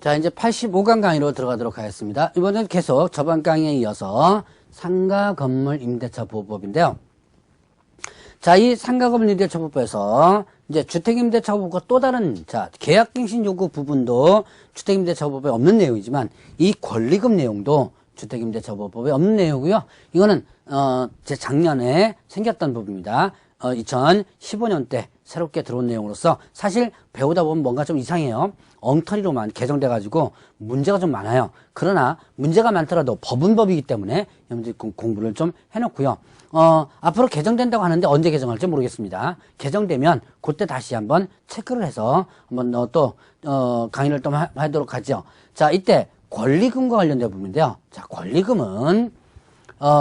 자, 이제 85강 강의로 들어가도록 하겠습니다. 이번엔 계속 저번 강의에 이어서 상가 건물 임대차 보호법인데요. 자, 이 상가 건물 임대차 보호법에서 이제 주택임대차 보호법과 또 다른, 자, 계약갱신 요구 부분도 주택임대차 보호법에 없는 내용이지만 이 권리금 내용도 주택임대차 보호법에 없는 내용이고요. 이거는, 제 작년에 생겼던 부분입니다. 2015년 때 새롭게 들어온 내용으로서 사실 배우다 보면 뭔가 좀 이상해요. 엉터리로만 개정돼가지고 문제가 좀 많아요. 그러나 문제가 많더라도 법은 법이기 때문에 여러분들이 공부를 좀 해놓고요. 앞으로 개정된다고 하는데 언제 개정할지 모르겠습니다. 개정되면 그때 다시 한번 체크를 해서 한번 또 강의를 좀 하도록 하죠. 자, 이때 권리금과 관련된 부분인데요. 자, 권리금은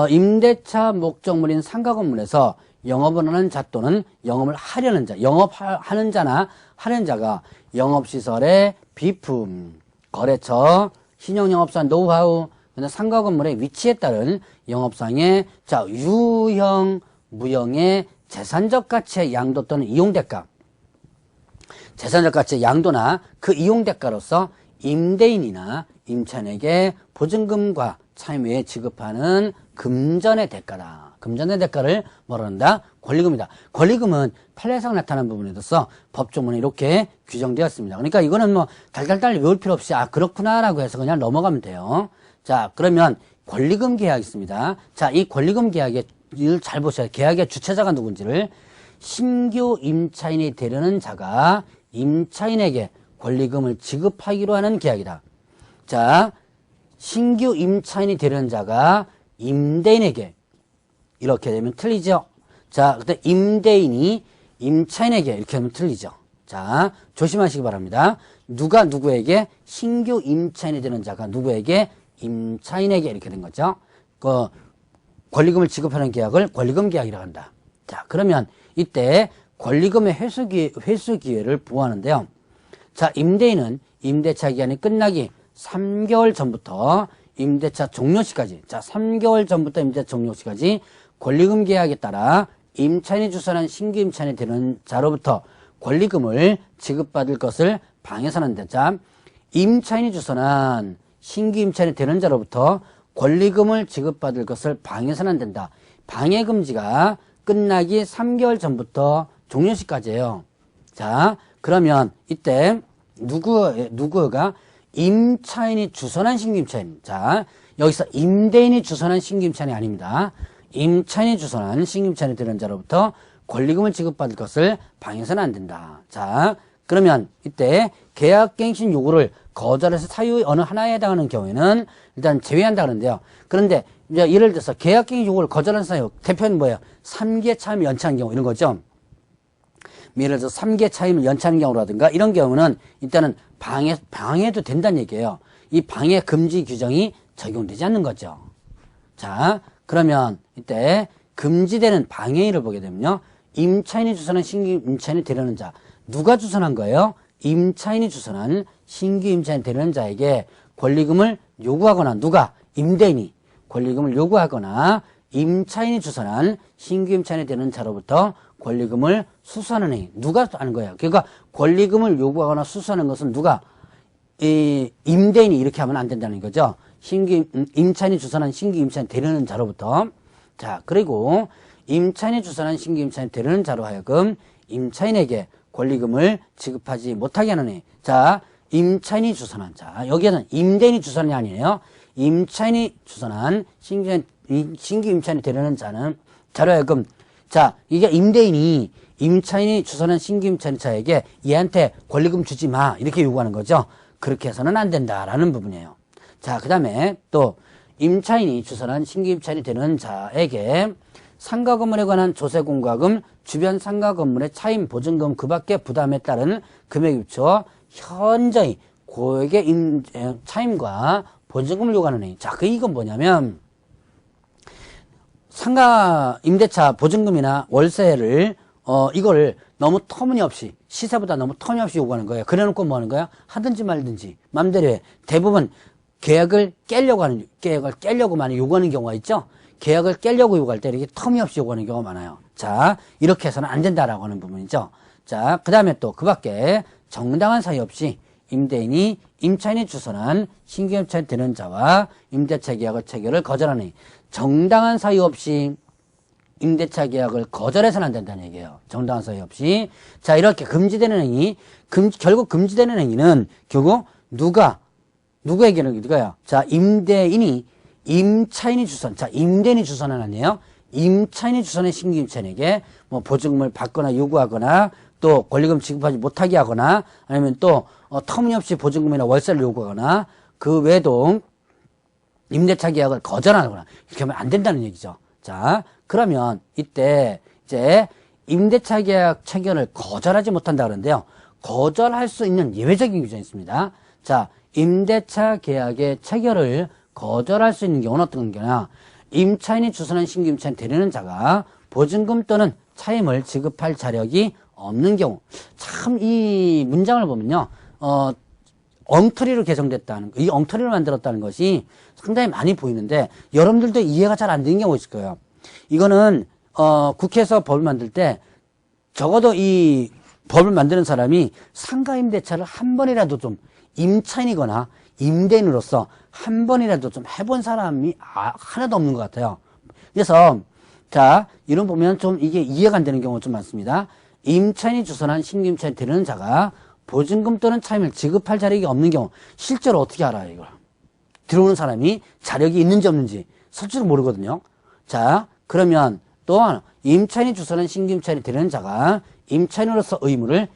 임대차 목적물인 상가 건물에서 영업을 하는 자 또는 영업을 하려는 자, 영업하는 자나 하려는 자가 영업시설의 비품, 거래처, 신용영업사 노하우, 상가 건물의 위치에 따른 영업상의 자 유형, 무형의 재산적 가치의 양도 또는 이용대가, 재산적 가치의 양도나 그 이용대가로서 임대인이나 임차인에게 보증금과 차임외에 지급하는 금전의 대가다. 금전의 대가를 뭐라 한다? 권리금이다. 권리금은 판례상 나타난 부분에 있어서 법조문에 이렇게 규정되었습니다. 그러니까 이거는 뭐 달달달 외울 필요 없이 그렇구나라고 해서 그냥 넘어가면 돼요. 자, 그러면 권리금 계약이 있습니다. 자, 이 권리금 계약을 잘 보셔야 계약의 주체자가 누군지를 신규 임차인이 되려는 자가 임차인에게 권리금을 지급하기로 하는 계약이다. 자, 신규 임차인이 되려는 자가 임대인에게 이렇게 되면 틀리죠. 자, 그때 임대인이 임차인에게 이렇게 하면 틀리죠. 자, 조심하시기 바랍니다. 누가 누구에게 신규 임차인이 되는 자가 누구에게 임차인에게 이렇게 된 거죠. 그 권리금을 지급하는 계약을 권리금 계약이라고 한다. 자, 그러면 이때 권리금의 회수 기회를 보호하는데요. 자, 임대인은 임대차 기간이 끝나기 3개월 전부터 임대차 종료시까지, 자, 3개월 전부터 임대차 종료시까지 권리금 계약에 따라 임차인이 주선한 신규 임차인이 되는 자로부터 권리금을 지급받을 것을 방해서는 안 된다. 임차인이 주선한 신규 임차인이 되는 자로부터 권리금을 지급받을 것을 방해서는 안 된다. 방해 금지가 끝나기 3개월 전부터 종료시까지예요. 자, 그러면 이때 누구가 임차인이 주선한 신규 임차인. 자, 여기서 임대인이 주선한 신규 임차인이 아닙니다. 임차인이 주선한 신규 임차인이 되는 자로부터 권리금을 지급받을 것을 방해서는 안 된다. 자, 그러면 이때 계약갱신 요구를 거절해서 사유의 어느 하나에 해당하는 경우에는 일단 제외한다 그러는데요. 그런데 이제 예를 들어서 계약갱신 요구를 거절한 사유, 대표는 뭐예요? 3개 차임을 연체한 경우 이런 거죠. 예를 들어서 3개 차임을 연체하는 경우라든가 이런 경우는 일단은 방해도 된다는 얘기예요. 이 방해 금지 규정이 적용되지 않는 거죠. 자, 그러면 이때 금지되는 방해인을 보게 되면요. 임차인이 주선한 신규 임차인이 되려는 자. 누가 주선한 거예요? 임차인이 주선한 신규 임차인이 되려는 자에게 권리금을 요구하거나 누가? 임대인이 권리금을 요구하거나 임차인이 주선한 신규 임차인이 되는 자로부터 권리금을 수수하는 행위. 누가 하는 거예요? 그러니까 권리금을 요구하거나 수수하는 것은 누가? 임대인이 이렇게 하면 안 된다는 거죠. 임차인이 주선한 신규 임차인이 되려는 자로부터. 자, 그리고 임차인이 주선한 신규 임차인이 되려는 자로 하여금 임차인에게 권리금을 지급하지 못하게 하는 해. 자, 임차인이 주선한 자. 여기에는 임대인이 주선이 아니에요. 임차인이 주선한 신규 임차인이 되려는 자는 자로 하여금 자, 이게 임차인이 주선한 신규 임차인자에게 얘한테 권리금 주지 마. 이렇게 요구하는 거죠. 그렇게 해서는 안 된다라는 부분이에요. 자, 그 다음에 또 임차인이 주선한 신규 임차인이 되는 자에게 상가 건물에 관한 조세 공과금, 주변 상가 건물의 차임 보증금 그 밖의 부담에 따른 금액에 비추어 현저히 고액의 차임과 보증금을 요구하는 행위. 자, 이건 뭐냐면 상가 임대차 보증금이나 월세를 이거를 너무 터무니없이 시세보다 너무 터무니없이 요구하는 거예요. 그래놓고 뭐 하는 거야? 하든지 말든지 맘대로 해. 대부분 계약을 깨려고 많이 요구하는 경우가 있죠. 계약을 깨려고 요구할 때 이렇게 터무니없이 요구하는 경우가 많아요. 자, 이렇게 해서는 안 된다라고 하는 부분이죠. 자, 그 다음에 또 그 밖에 정당한 사유 없이 임대인이 임차인이 주선한 신규 임차인 되는 자와 임대차 계약의 체결을 거절하니 정당한 사유 없이 임대차 계약을 거절해서는 안 된다는 얘기예요. 정당한 사유 없이. 자, 이렇게 금지되는 행위, 결국 금지되는 행위는 결국 누구에게는 이거야. 자, 임대인이 임차인이 주선, 자, 임대인이 주선은 아니에요. 임차인이 주선한 신규 임차인에게 뭐 보증금을 받거나 요구하거나 또 권리금 지급하지 못하게 하거나 아니면 또 터무니없이 보증금이나 월세를 요구하거나 그 외에도 임대차 계약을 거절하거나 이렇게 하면 안 된다는 얘기죠. 자, 그러면 이때 이제 임대차 계약 체결을 거절하지 못한다 그러는데요. 거절할 수 있는 예외적인 규정이 있습니다. 자, 임대차 계약의 체결을 거절할 수 있는 경우는 어떤 경우냐? 임차인이 주선한 신규 임차인 되려는 자가 보증금 또는 차임을 지급할 자력이 없는 경우. 참 이 문장을 보면요. 엉터리로 개정됐다는 이 엉터리로 만들었다는 것이 상당히 많이 보이는데 여러분들도 이해가 잘 안 되는 경우가 있을 거예요. 이거는 국회에서 법을 만들 때 적어도 이 법을 만드는 사람이 상가임대차를 한 번이라도 좀 임차인이거나 임대인으로서 한 번이라도 좀 해본 사람이 하나도 없는 것 같아요. 그래서 자, 이런 보면 좀 이게 이해가 안 되는 경우가 좀 많습니다. 임차인이 주선한 신규 임차인 되려는 자가 보증금 또는 차임을 지급할 자력이 없는 경우 실제로 어떻게 알아요, 이걸? 들어오는 사람이 자력이 있는지 없는지 실제로 모르거든요. 자, 그러면 또 하나, 임차인이 주선한 신규 임차인이 되려는 자가 임차인으로서 의무를